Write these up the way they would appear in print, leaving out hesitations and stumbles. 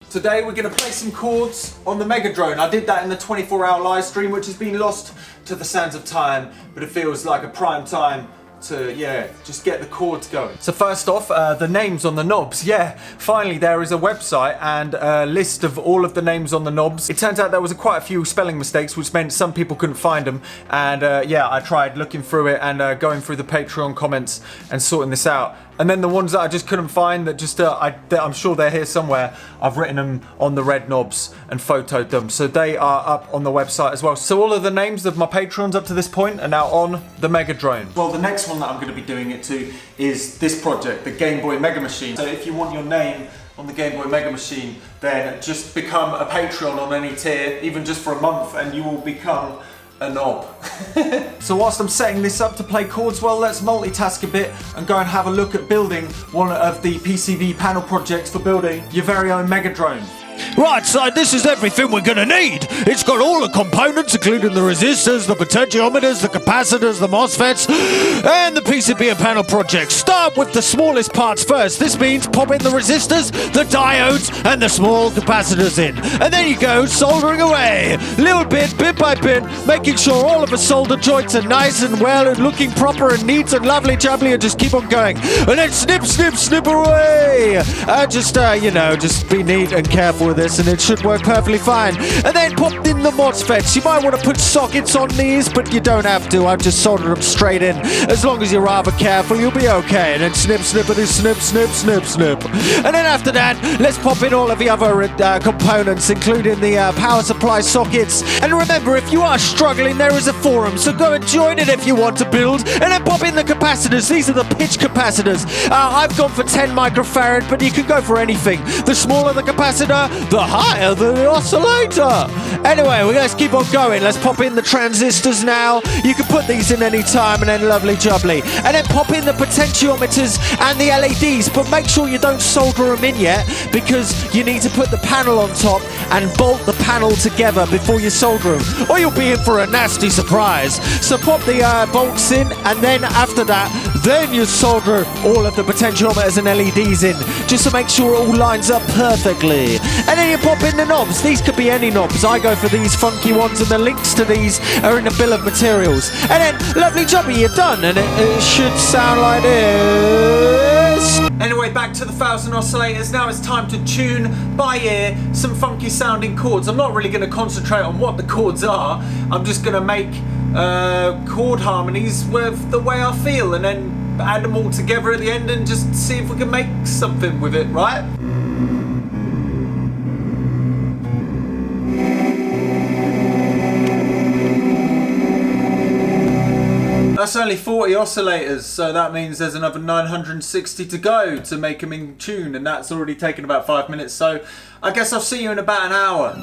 Today we're going to play some chords on the MegaDrone. I did that in the 24-hour live stream, which has been lost to the sands of time, but it feels like a prime time to, just get the chords going. So first off, the names on the knobs. Yeah, finally there is a website and a list of all of the names on the knobs. It turns out there was quite a few spelling mistakes, which meant some people couldn't find them. And I tried looking through it and going through the Patreon comments and sorting this out. And then the ones that I just couldn't find, that just I'm sure they're here somewhere, I've written them on the red knobs and photoed them. So they are up on the website as well. So all of the names of my patrons up to this point are now on the MegaDrone. Well, the next one that I'm going to be doing it to is this project, the Game Boy Mega Machine. So if you want your name on the Game Boy Mega Machine, then just become a Patreon on any tier, even just for a month, and you will become a knob. So whilst I'm setting this up to play chords, well, let's multitask a bit and go and have a look at building one of the PCB panel projects for building your very own MegaDrone. Right, so this is everything we're gonna need. It's got all the components, including the resistors, the potentiometers, the capacitors, the MOSFETs, and the PCB and panel project. Start with the smallest parts first. This means pop in the resistors, the diodes, and the small capacitors in. And then you go soldering away, little bit by bit, making sure all of the solder joints are nice and well and looking proper and neat and lovely jubbly, and just keep on going. And then snip away. Just be neat and careful with this, and it should work perfectly fine. And then pop in the MOSFETs. You might want to put sockets on these, but you don't have to. I've just soldered them straight in. As long as you're rather careful, you'll be okay. And then snip. And then after that, let's pop in all of the other components, including the power supply sockets. And remember, if you are struggling, there is a forum, so go and join it if you want to build. And then pop in the capacitors. These are the pitch capacitors. I've gone for 10 microfarad, but you can go for anything. The smaller the capacitor, the higher the oscillator. Anyway, we're going to keep on going. Let's pop in the transistors now. You can put these in any time, and then lovely jubbly. And then pop in the potentiometers and the LEDs, but make sure you don't solder them in yet, because you need to put the panel on top and bolt the panel together before you solder them, or you'll be in for a nasty surprise. So pop the bolts in, and then after that, then you solder all of the potentiometers and LEDs in, just to make sure it all lines up perfectly. And then you pop in the knobs. These could be any knobs. I go for these funky ones, and the links to these are in the bill of materials. And then, lovely jobby, you're done. And it should sound like this. Anyway, back to the 1000 oscillators. Now it's time to tune by ear some funky sounding chords. I'm not really going to concentrate on what the chords are. I'm just going to make chord harmonies with the way I feel, and then add them all together at the end and just see if we can make something with it, right? That's only 40 oscillators, so that means there's another 960 to go to make them in tune, and that's already taken about 5 minutes, so I guess I'll see you in about an hour.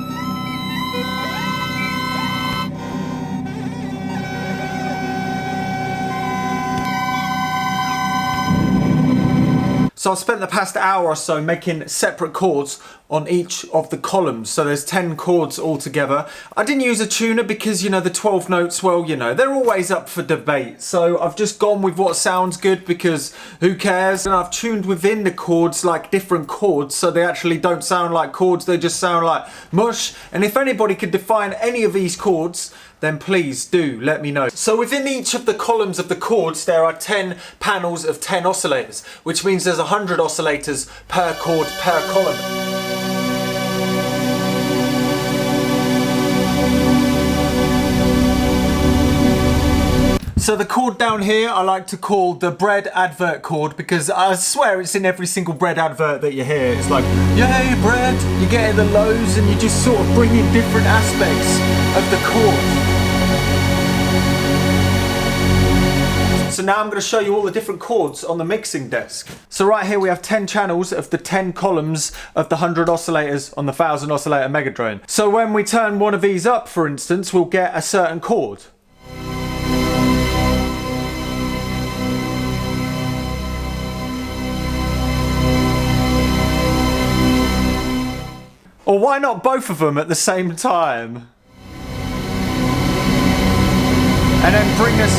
So I've spent the past hour or so making separate chords on each of the columns. So there's 10 chords altogether. I didn't use a tuner because, the 12 notes, well, they're always up for debate. So I've just gone with what sounds good, because who cares? And I've tuned within the chords like different chords, so they actually don't sound like chords, they just sound like mush. And if anybody could define any of these chords, then please do let me know. So within each of the columns of the chords, there are 10 panels of 10 oscillators, which means there's 100 oscillators per chord per column. So the chord down here I like to call the bread advert chord, because I swear it's in every single bread advert that you hear. It's like, yay bread! You get in the lows and you just sort of bring in different aspects of the chord. So now I'm going to show you all the different chords on the mixing desk. So right here we have 10 channels of the 10 columns of the 100 oscillators on the 1000 oscillator MegaDrone. So when we turn one of these up, for instance, we'll get a certain chord. Or why not both of them at the same time? And then bring us...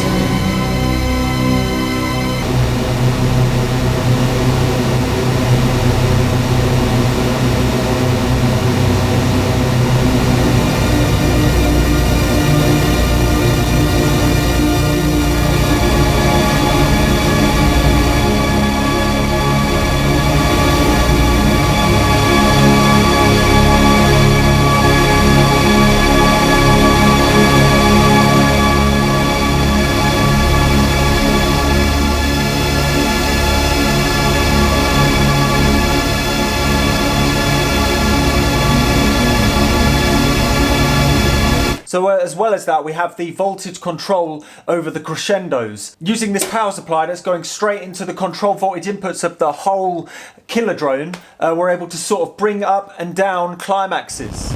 well as that, we have the voltage control over the crescendos. Using this power supply that's going straight into the control voltage inputs of the whole killer drone, we're able to sort of bring up and down climaxes.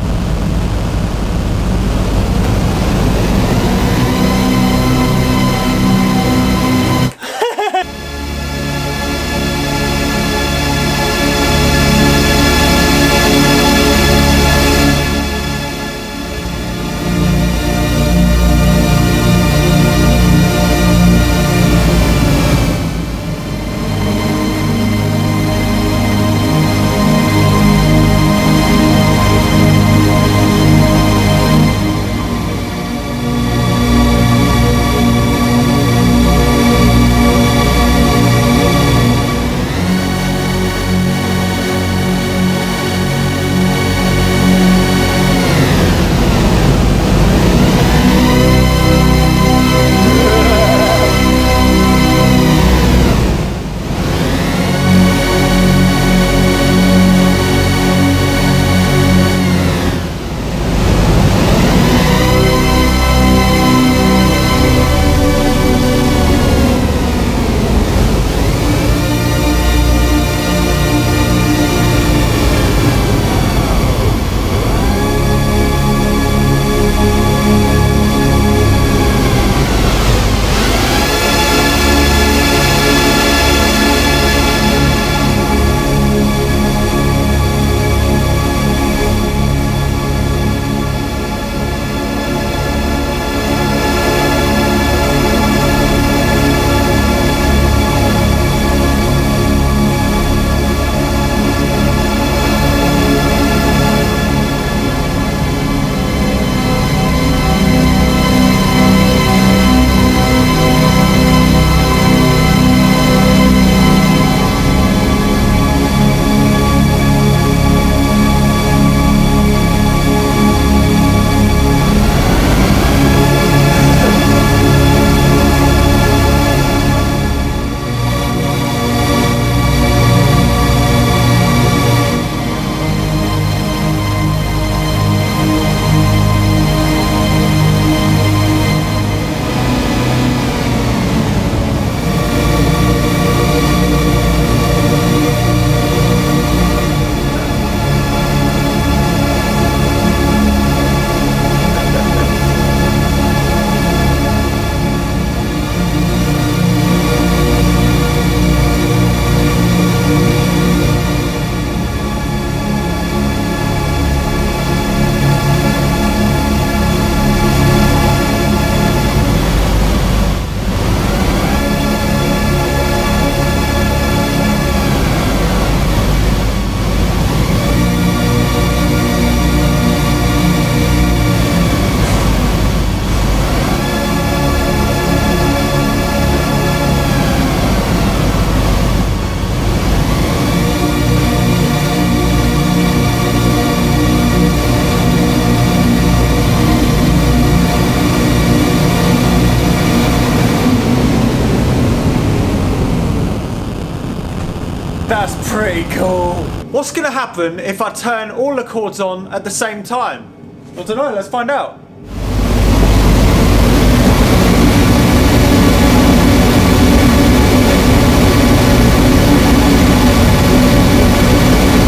That's pretty cool. What's gonna happen if I turn all the chords on at the same time? I don't know, let's find out.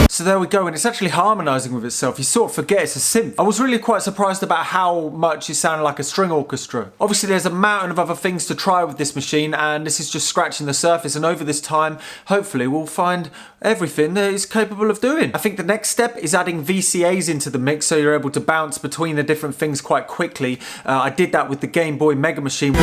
So there we go, and it's actually harmonizing with itself. You sort of forget it's a synth. I was really quite surprised about how much it sounded like a string orchestra. Obviously there's a mountain of other things to try with this machine, and this is just scratching the surface, and over this time, hopefully we'll find everything that it's capable of doing. I think the next step is adding VCAs into the mix so you're able to bounce between the different things quite quickly. I did that with the Game Boy Mega Machine.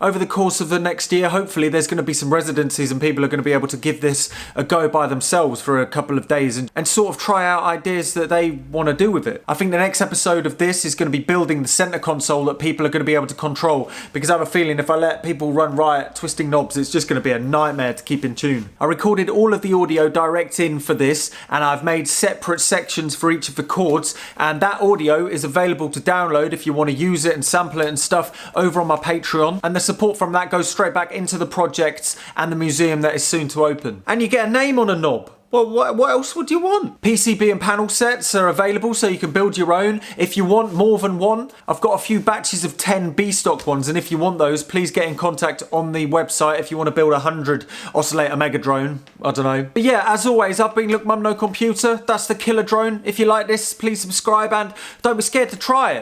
over the course of the next year, hopefully there's going to be some residencies and people are going to be able to give this a go by themselves for a couple of days and sort of try out ideas that they want to do with it. I think the next episode of this is going to be building the center console that people are going to be able to control, because I have a feeling if I let people run riot twisting knobs, it's just going to be a nightmare to keep in tune. I recorded all of the audio direct in for this, and I've made separate sections for each of the chords, and that audio is available to download if you want to use it and sample it and stuff over on my Patreon, and the support from that goes straight back into the projects and the museum that is soon to open. And you get a name on a knob. Well, what else would you want? PCB and panel sets are available so you can build your own. If you want more than one, I've got a few batches of 10 B-stock ones, and if you want those, please get in contact on the website if you want to build 100 Oscillator MegaDrone. I don't know. But yeah, as always, I've been Look Mum No Computer. That's the killer drone. If you like this, please subscribe and don't be scared to try it.